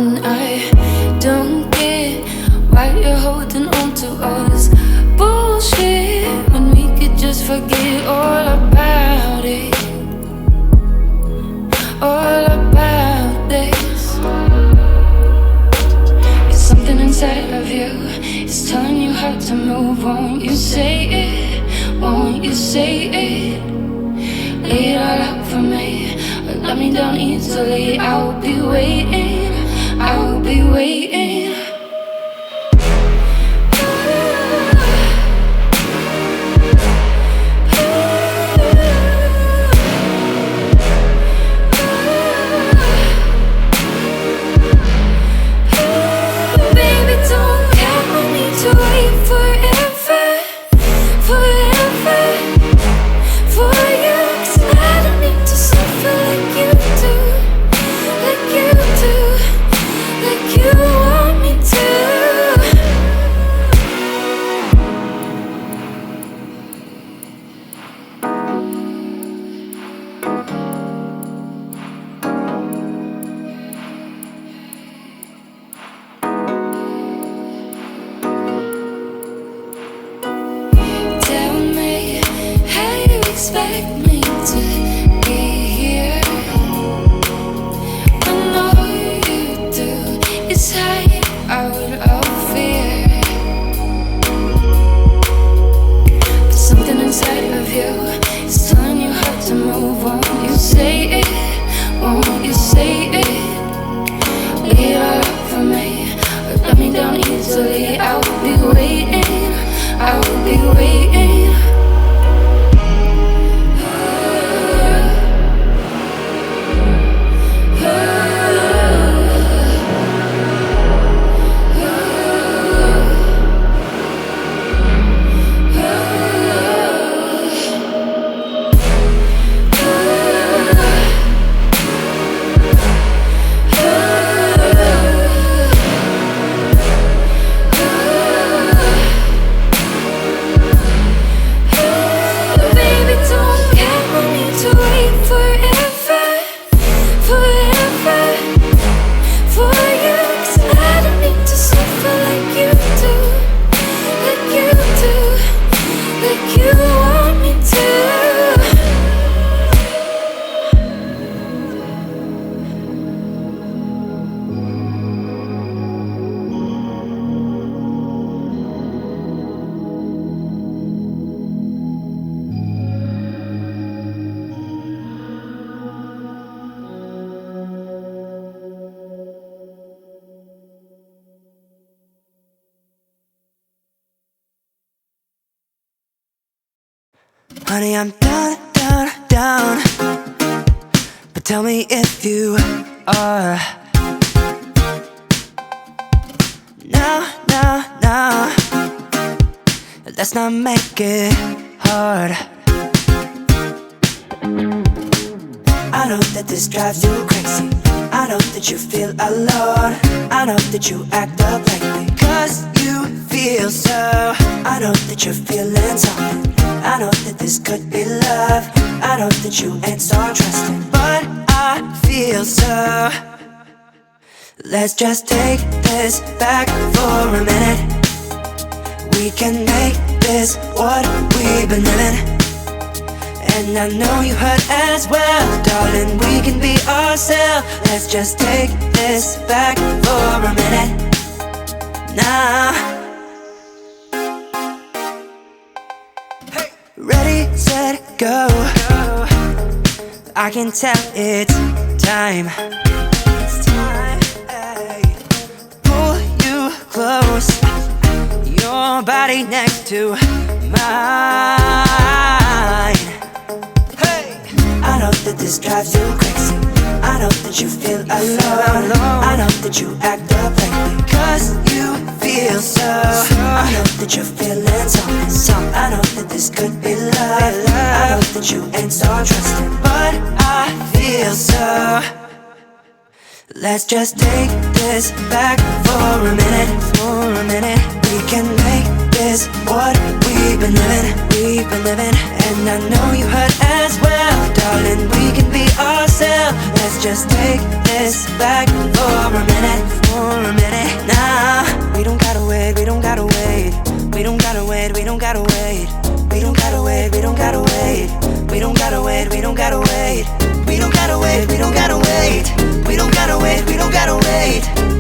And I don't get why you're holding on to all this bullshit when we could just forget all about it. All about this. It's something inside of you. It's telling you how to move. Won't you say it? Won't you say it? Lay it all out for me. Let me down easily. I'll be waiting. I'll be waiting. Expect me to be here. I know you do. It's hide out of fear. But something inside of you is telling you how to move. Won't you say it? Won't you say it? Lay it all out for me. Let me down easily. I'll be waiting. I'll be waiting. Honey, I'm down, down, down. But tell me if you are. Now, now, now. Let's not make it hard. I know that this drives you crazy. I know that you feel alone. I know that you act up lately 'cause you feel so. I know that you're feeling something. I know that this could be love. I know that you ain't so trusting, but I feel so. Let's just take this back for a minute. We can make this what we've been living. And I know you hurt as well, darling, we can be ourselves. Let's just take this back for a minute. Now, hey. Ready, set, go. I can tell it's time. It's time, hey. Pull you close, your body next to mine. I know that this drives you crazy. I know that you feel alone. I know that you act up lately 'cause you feel so. I know that you're feeling something. I know that this could be love. I know that you ain't so trusting, but I feel so. Let's just take this back for a minute, for a minute. We can make this what we've been living, and I know you hurt as well, darling. We can be ourselves. Let's just take this back for a minute. Nah, we don't gotta wait, we don't gotta wait, we don't gotta wait, we don't gotta wait, we don't gotta wait, we don't gotta wait, we don't gotta wait, we don't gotta wait, we don't gotta wait, we don't gotta wait, we don't gotta wait, we don't gotta wait,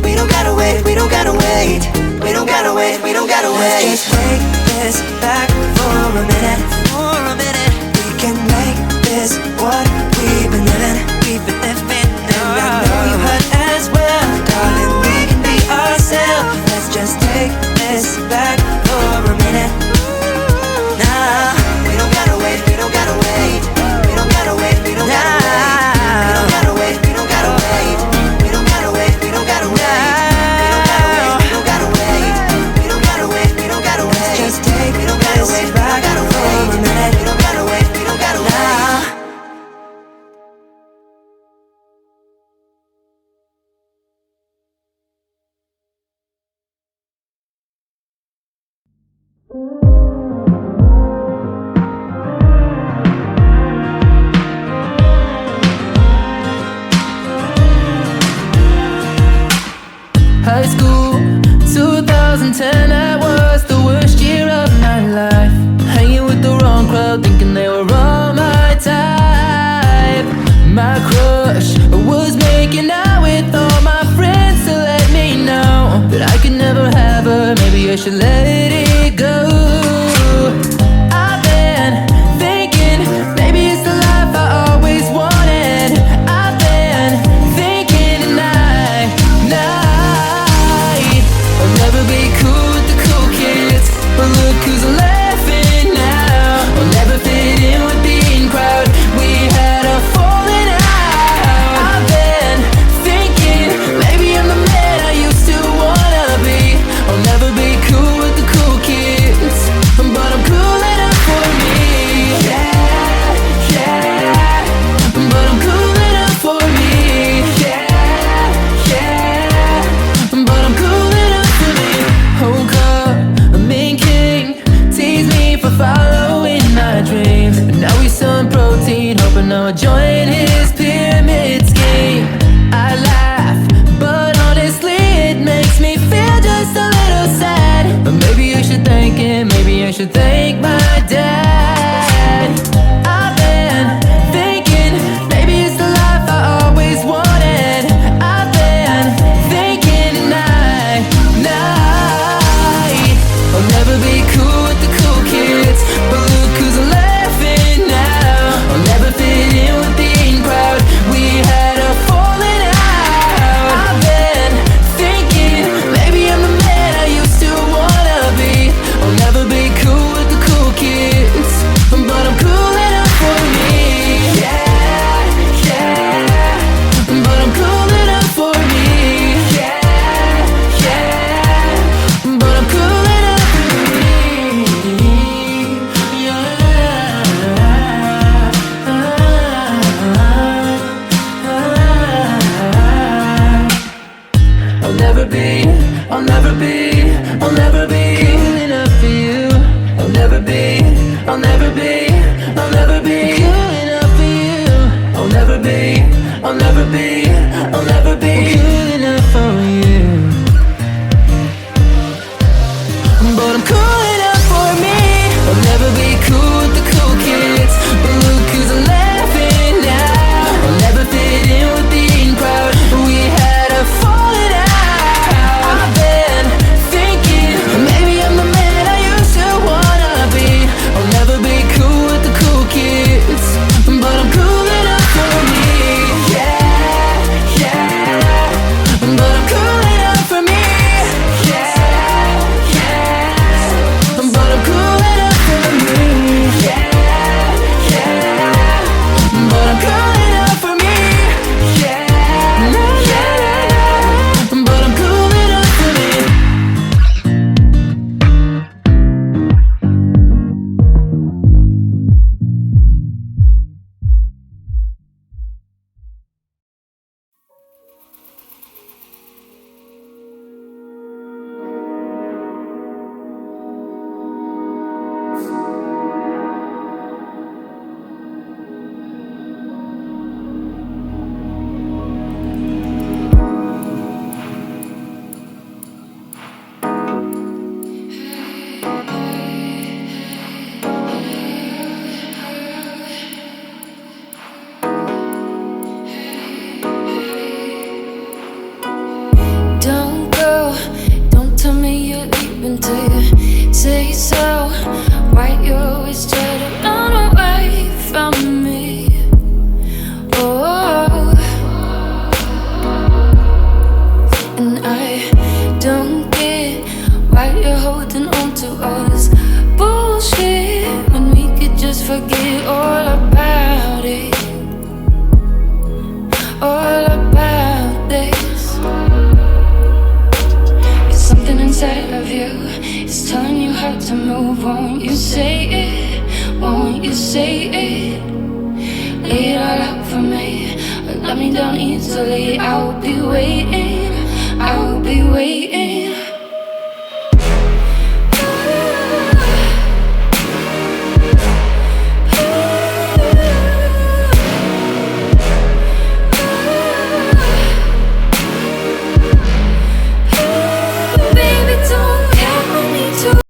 we don't gotta wait, we don't gotta wait, we don't gotta wait, we don't gotta wait. Let's just take this back for a minute, for a minute. We can make this what we've been living, and I know you hurt as well, darling. We can be ourselves. Let's just take this back for a minute. Nah, we don't gotta wait, we don't gotta wait, we don't gotta wait, we don't gotta wait, we don't gotta wait, we don't gotta wait, we don't gotta wait, we don't gotta wait, we don't gotta wait, we don't gotta wait, let's just take this back for a minute. We don't gotta wait, we don't gotta wait. High school, 2010, that was the worst year of my life. Hanging with the wrong crowd, thinking they were all my type. My crush was making out with all my friends to let me know that I could never have her, maybe I should let it go. I've been thinking, maybe it's the life I always wanted. I've been thinking tonight, I'll never be cool with the cool kids, but look who's laughing now. I'll never fit in with the in crowd. We had a falling out. I've been thinking, maybe I'm the man I used to wanna be. I'll never be cool with the cool kids, but I'm cool enough for me. Yeah, yeah, but I'm cool enough for me. Yeah, yeah, but I'm cool enough for me. Woke up, a mean king, teased me for following my dreams. Now he's some protein, hoping I'll join his pyramid scheme. I laugh, but honestly it makes me feel just a little sad. Maybe I should thank him, maybe I should thank my dad. I've been thinking, maybe it's the life I always wanted. I've been thinking tonight, I'll never be cool with the cool kids, but look who's laughing now. I'll never fit in with the in crowd. We had a falling out. I've been thinking, maybe I'm the man I used to wanna be. I'll never be cool with the cool kids, but I'm cool enough for me. Yeah, yeah, but I'm cool enough for me. Yeah, yeah, but I'm cool enough for me. I'll never be, I'll never be, I'll never be cool enough for you. I'll never be, I'll never be, I'll never be cool enough for you. I'll never be, I'll never be, I'll never be cool enough for you. But I'm cool enough for me. I'll never be cool with the cool kids, but look who's laughing now. I'll never fit in with the in crowd. We had a falling out. I've been And I don't get why you're holding on to all this bullshit when we could just forget all about it. All about this. It's something inside of you. It's telling you how to move. Won't you say it? Won't you say it? Lay it all out for me. Let me down easily. I'll be waiting. I'll be waiting.